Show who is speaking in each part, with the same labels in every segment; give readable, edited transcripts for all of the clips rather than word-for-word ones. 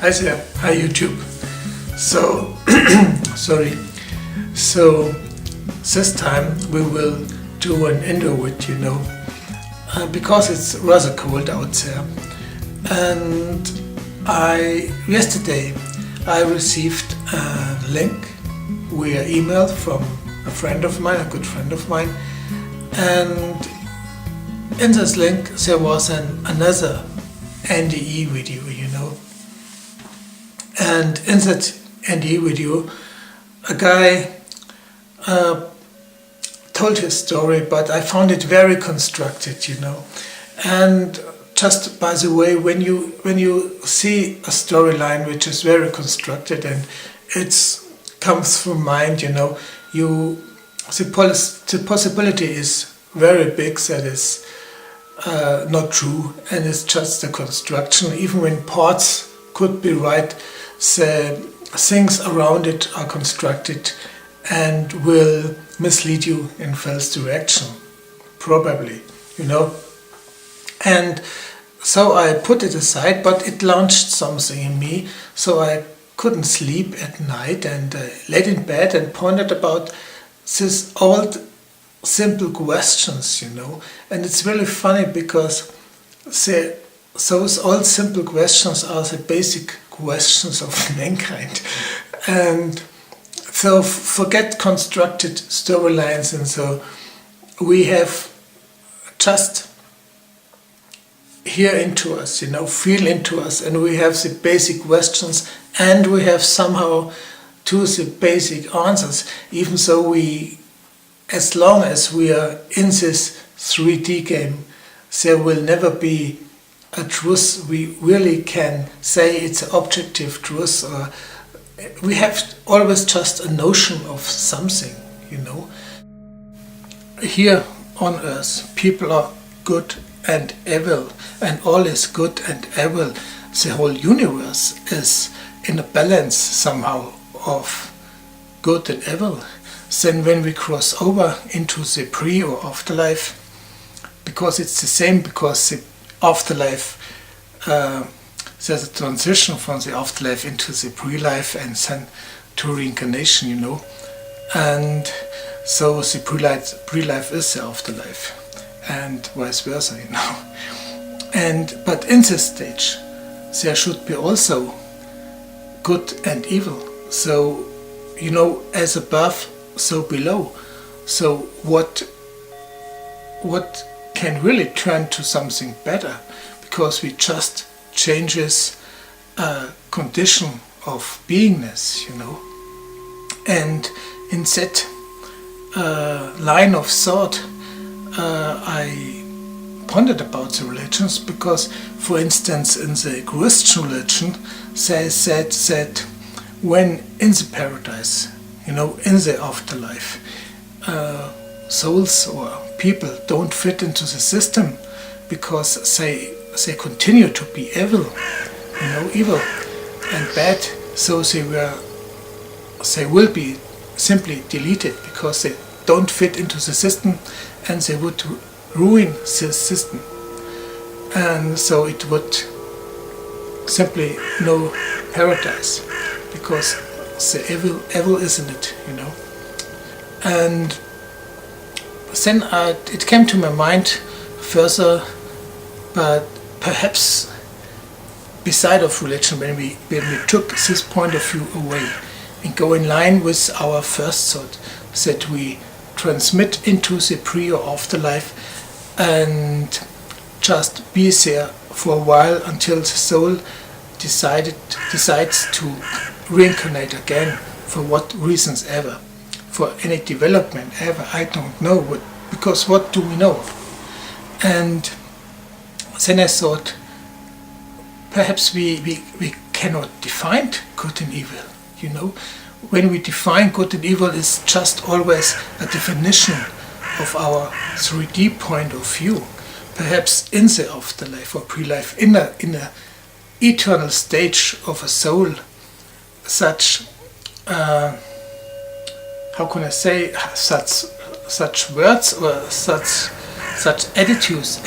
Speaker 1: Hi there, hi YouTube. So, sorry. So, this time we will do an interview, because it's rather cold out there. And yesterday I received a link via email from a friend of mine, a good friend of mine. And in this link there was another NDE video, And in that NDE video, a guy told his story, but I found it very constructed, And just by the way, when you see a storyline which is very constructed and it comes from mind, the possibility is very big that is not true, and it's just a construction. Even when parts could be right, the things around it are constructed and will mislead you in false direction, probably, And so I put it aside, but it launched something in me, so I couldn't sleep at night, and laid in bed and pondered about these old simple questions, And it's really funny because those old simple questions are the basic questions of mankind. And so forget constructed storylines, and so we have just hear into us, feel into us, and we have the basic questions, and we have somehow to the basic answers, even so as long as we are in this 3D game, there will never be a truth we really can say it's objective truth, or we have always just a notion of something, Here on earth, people are good and evil, and all is good and evil. The whole universe is in a balance somehow of good and evil. Then when we cross over into the pre or afterlife, because it's the same, because the afterlife, there's a transition from the afterlife into the pre-life and then to reincarnation, And so the pre-life is the afterlife, and vice versa, But in this stage, there should be also good and evil. So, as above, so below. So what can really turn to something better, because we just changes a condition of beingness, And in that line of thought, I pondered about the religions, because, for instance, in the Christian religion, they said that when in the paradise, in the afterlife, souls or people don't fit into the system because they continue to be evil, evil and bad, so they will be simply deleted because they don't fit into the system, and they would ruin the system, and so it would simply no paradise, because the evil is in it, And then it came to my mind further, but perhaps beside of religion, when we took this point of view away and go in line with our first thought, that we transmit into the pre or afterlife and just be there for a while until the soul decides to reincarnate again, for what reasons ever, for any development ever, I don't know, because what do we know? And then I thought, perhaps we cannot define good and evil, When we define good and evil, it's just always a definition of our 3D point of view. Perhaps in the afterlife or pre-life, in a eternal stage of a soul, such how can I say, such words or such attitudes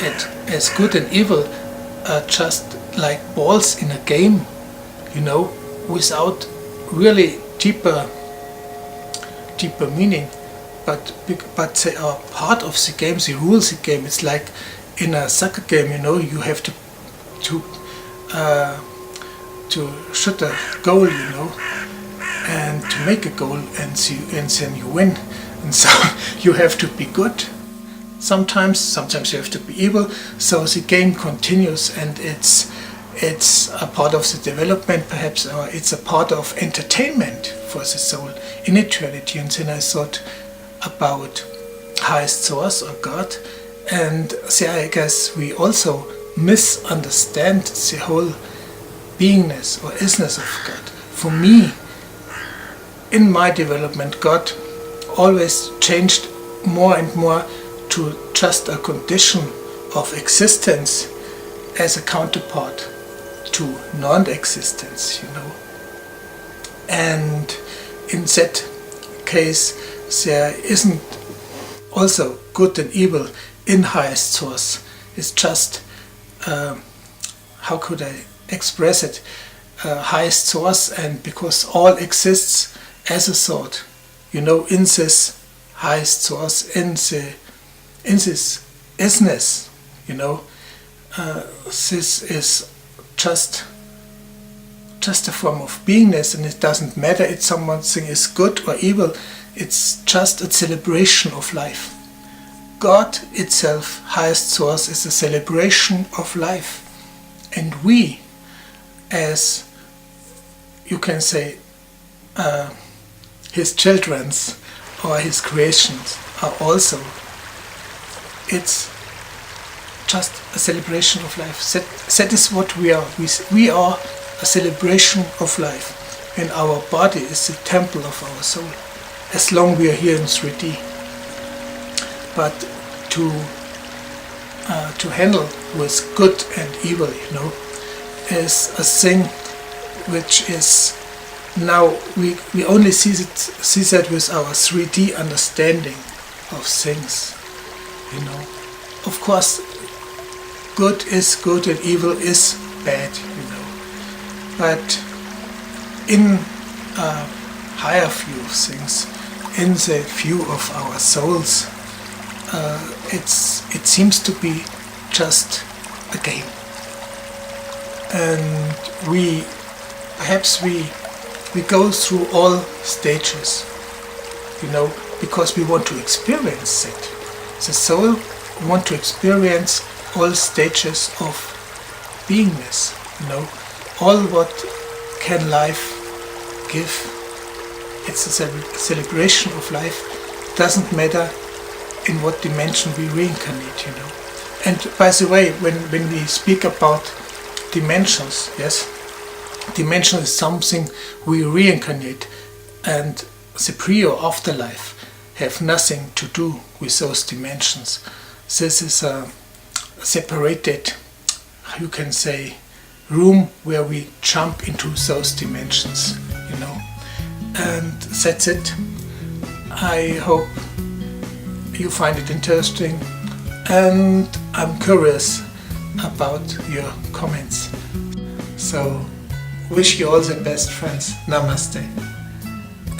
Speaker 1: as good and evil are just like balls in a game, without really deeper meaning, but they are part of the game. They rule the game. It's like in a soccer game, you have to shoot a goal, and to make a goal, and then you win. And so you have to be good. Sometimes you have to be evil. So the game continues, and it's a part of the development, perhaps, or it's a part of entertainment for the soul in eternity. And then I thought about highest source or God, and there I guess we also misunderstand the whole beingness or isness of God. For me, in my development, God always changed more and more to just a condition of existence as a counterpart to non-existence, And in that case, there isn't also good and evil in highest source. It's just, how could I express it? Highest source, and because all exists as a thought, in this highest source, in this isness, this is just a form of beingness, and it doesn't matter if something is good or evil. It's just a celebration of life. God itself, highest source, is a celebration of life, and we, as you can say, his children's or his creations are also. It's just a celebration of life. That is what we are. We are a celebration of life, and our body is the temple of our soul, as long we are here in 3D. But to handle with good and evil, is a thing which is now we only see that with our 3D understanding of things, Of course, good is good and evil is bad, But in a higher view of things, in the view of our souls, it seems to be just a game. And perhaps we go through all stages, because we want to experience it. The soul wants to experience all stages of beingness, all what can life give. It's a celebration of life. It doesn't matter in what dimension we reincarnate, And by the way, when we speak about dimensions, yes, dimension is something we reincarnate, and the pre or afterlife have nothing to do with those dimensions. This is a separated, you can say, room where we jump into those dimensions, And that's it. I hope you find it interesting, and I'm curious about your comments. So, wish you all the best, friends. Namaste.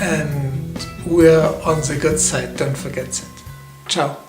Speaker 1: And we're on the good side, don't forget that. Ciao.